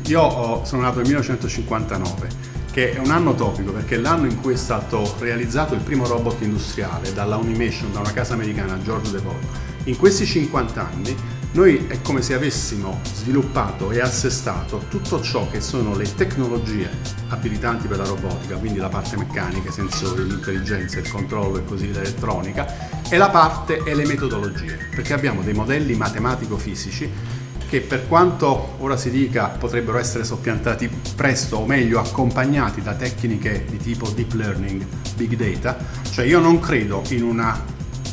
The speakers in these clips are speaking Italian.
Sono nato nel 1959, che è un anno topico perché è l'anno in cui è stato realizzato il primo robot industriale dalla Unimation, da una casa americana, George DePaul. In questi 50 anni noi è come se avessimo sviluppato e assestato tutto ciò che sono le tecnologie abilitanti per la robotica, quindi la parte meccanica, i sensori, l'intelligenza, il controllo e così l'elettronica, e la parte e le metodologie, perché abbiamo dei modelli matematico-fisici che, per quanto ora si dica potrebbero essere soppiantati presto, o meglio accompagnati da tecniche di tipo deep learning, big data, cioè io non credo in una,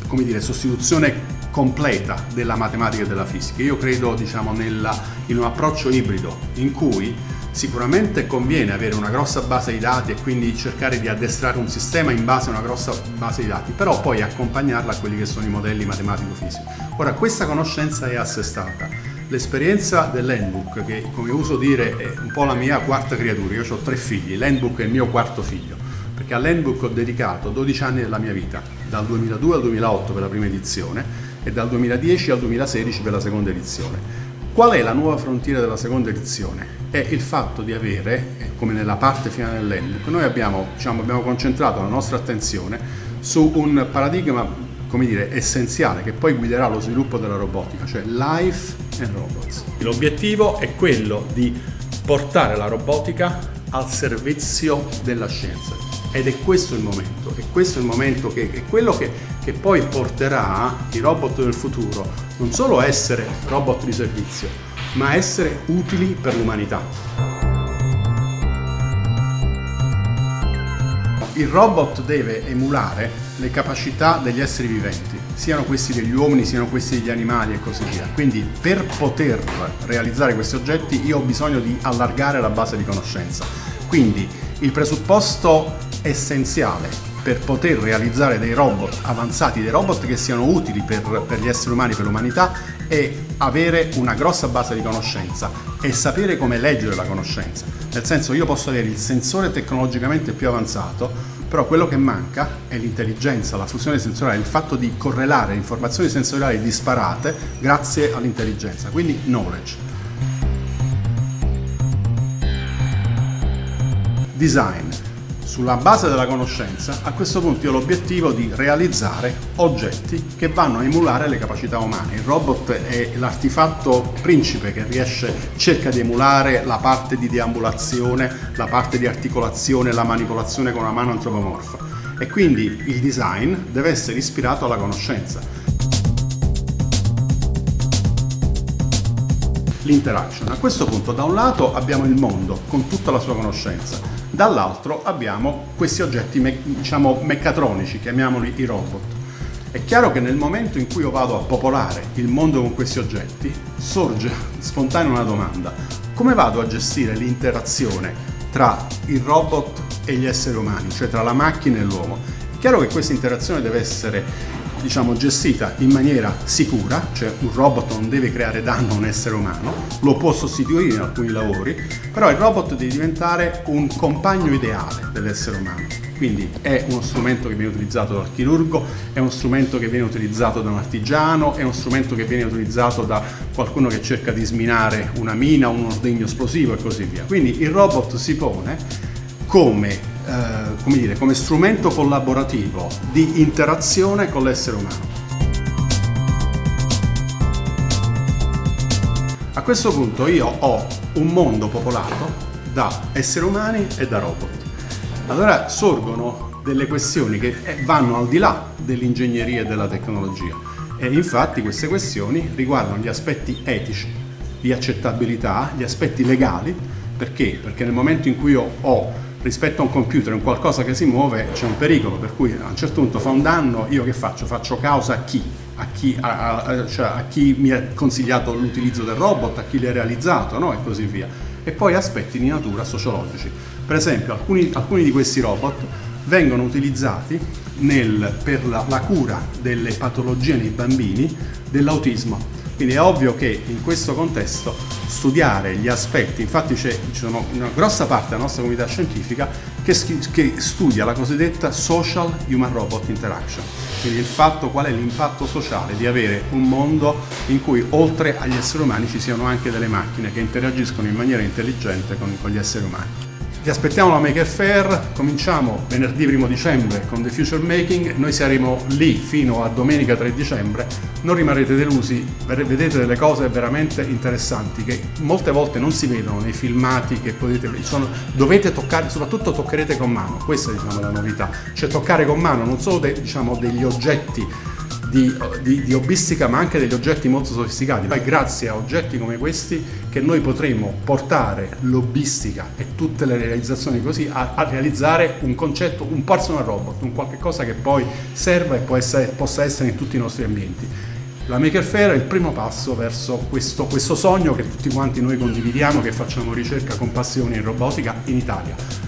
come dire, sostituzione completa della matematica e della fisica. Io credo, diciamo, in un approccio ibrido in cui sicuramente conviene avere una grossa base di dati e quindi cercare di addestrare un sistema in base a una grossa base di dati, però poi accompagnarla a quelli che sono i modelli matematico-fisici. Ora, questa conoscenza è assestata. L'esperienza dell'handbook, che come uso dire è un po' la mia quarta creatura, io ho 3 figli, l'handbook è il mio quarto figlio, perché all'handbook ho dedicato 12 anni della mia vita, dal 2002 al 2008 per la prima edizione e dal 2010 al 2016 per la seconda edizione. Qual è la nuova frontiera della seconda edizione? È il fatto di avere, come nella parte finale dell'handbook, noi abbiamo concentrato la nostra attenzione su un paradigma, come dire, essenziale, che poi guiderà lo sviluppo della robotica, cioè Life and Robots. L'obiettivo è quello di portare la robotica al servizio della scienza, ed è questo il momento, che è quello che poi porterà i robot del futuro non solo a essere robot di servizio, ma a essere utili per l'umanità. Il robot deve emulare le capacità degli esseri viventi, siano questi degli uomini, siano questi degli animali e così via. Quindi per poter realizzare questi oggetti io ho bisogno di allargare la base di conoscenza. Quindi il presupposto essenziale per poter realizzare dei robot avanzati, dei robot che siano utili per gli esseri umani, per l'umanità, è avere una grossa base di conoscenza e sapere come leggere la conoscenza. Nel senso, io posso avere il sensore tecnologicamente più avanzato, però quello che manca è l'intelligenza, la fusione sensoriale, il fatto di correlare informazioni sensoriali disparate grazie all'intelligenza, quindi knowledge. Design. Sulla base della conoscenza, a questo punto io ho l'obiettivo di realizzare oggetti che vanno a emulare le capacità umane. Il robot è l'artefatto principe che cerca di emulare la parte di deambulazione, la parte di articolazione, la manipolazione con una mano antropomorfa. E quindi il design deve essere ispirato alla conoscenza. L'interaction. A questo punto, da un lato abbiamo il mondo con tutta la sua conoscenza, dall'altro abbiamo questi oggetti meccatronici, chiamiamoli i robot. È chiaro che nel momento in cui io vado a popolare il mondo con questi oggetti, sorge spontanea una domanda: come vado a gestire l'interazione tra il robot e gli esseri umani, cioè tra la macchina e l'uomo? È chiaro che questa interazione deve essere gestita in maniera sicura, cioè un robot non deve creare danno a un essere umano, lo può sostituire in alcuni lavori, però il robot deve diventare un compagno ideale dell'essere umano. Quindi è uno strumento che viene utilizzato dal chirurgo, è uno strumento che viene utilizzato da un artigiano, è uno strumento che viene utilizzato da qualcuno che cerca di sminare una mina, un ordigno esplosivo e così via. Quindi il robot si pone come strumento collaborativo di interazione con l'essere umano. A questo punto io ho un mondo popolato da esseri umani e da robot. Allora sorgono delle questioni che vanno al di là dell'ingegneria e della tecnologia, e infatti queste questioni riguardano gli aspetti etici, di accettabilità, gli aspetti legali. Perché? Perché nel momento in cui io ho rispetto a un computer un qualcosa che si muove, c'è un pericolo, per cui a un certo punto fa un danno, io che faccio? Faccio causa a chi? A chi mi ha consigliato l'utilizzo del robot, a chi l'ha realizzato, no? E così via. E poi aspetti di natura sociologici. Per esempio, alcuni di questi robot vengono utilizzati per la cura delle patologie nei bambini dell'autismo. Quindi è ovvio che in questo contesto studiare gli aspetti, infatti c'è una grossa parte della nostra comunità scientifica che studia la cosiddetta social human robot interaction, quindi il fatto qual è l'impatto sociale di avere un mondo in cui oltre agli esseri umani ci siano anche delle macchine che interagiscono in maniera intelligente con gli esseri umani. Vi aspettiamo alla Maker Faire, cominciamo venerdì 1 dicembre con The Future Making, noi saremo lì fino a domenica 3 dicembre, non rimarrete delusi, vedete delle cose veramente interessanti che molte volte non si vedono nei filmati che dovete toccare, soprattutto toccherete con mano, questa è la novità, cioè toccare con mano non solo degli oggetti di hobbistica ma anche degli oggetti molto sofisticati. Poi grazie a oggetti come questi che noi potremo portare l'hobbistica e tutte le realizzazioni così a realizzare un concetto, un personal robot, un qualche cosa che poi serva e possa essere in tutti i nostri ambienti. La Maker Faire è il primo passo verso questo sogno che tutti quanti noi condividiamo, che facciamo ricerca con passione in robotica in Italia.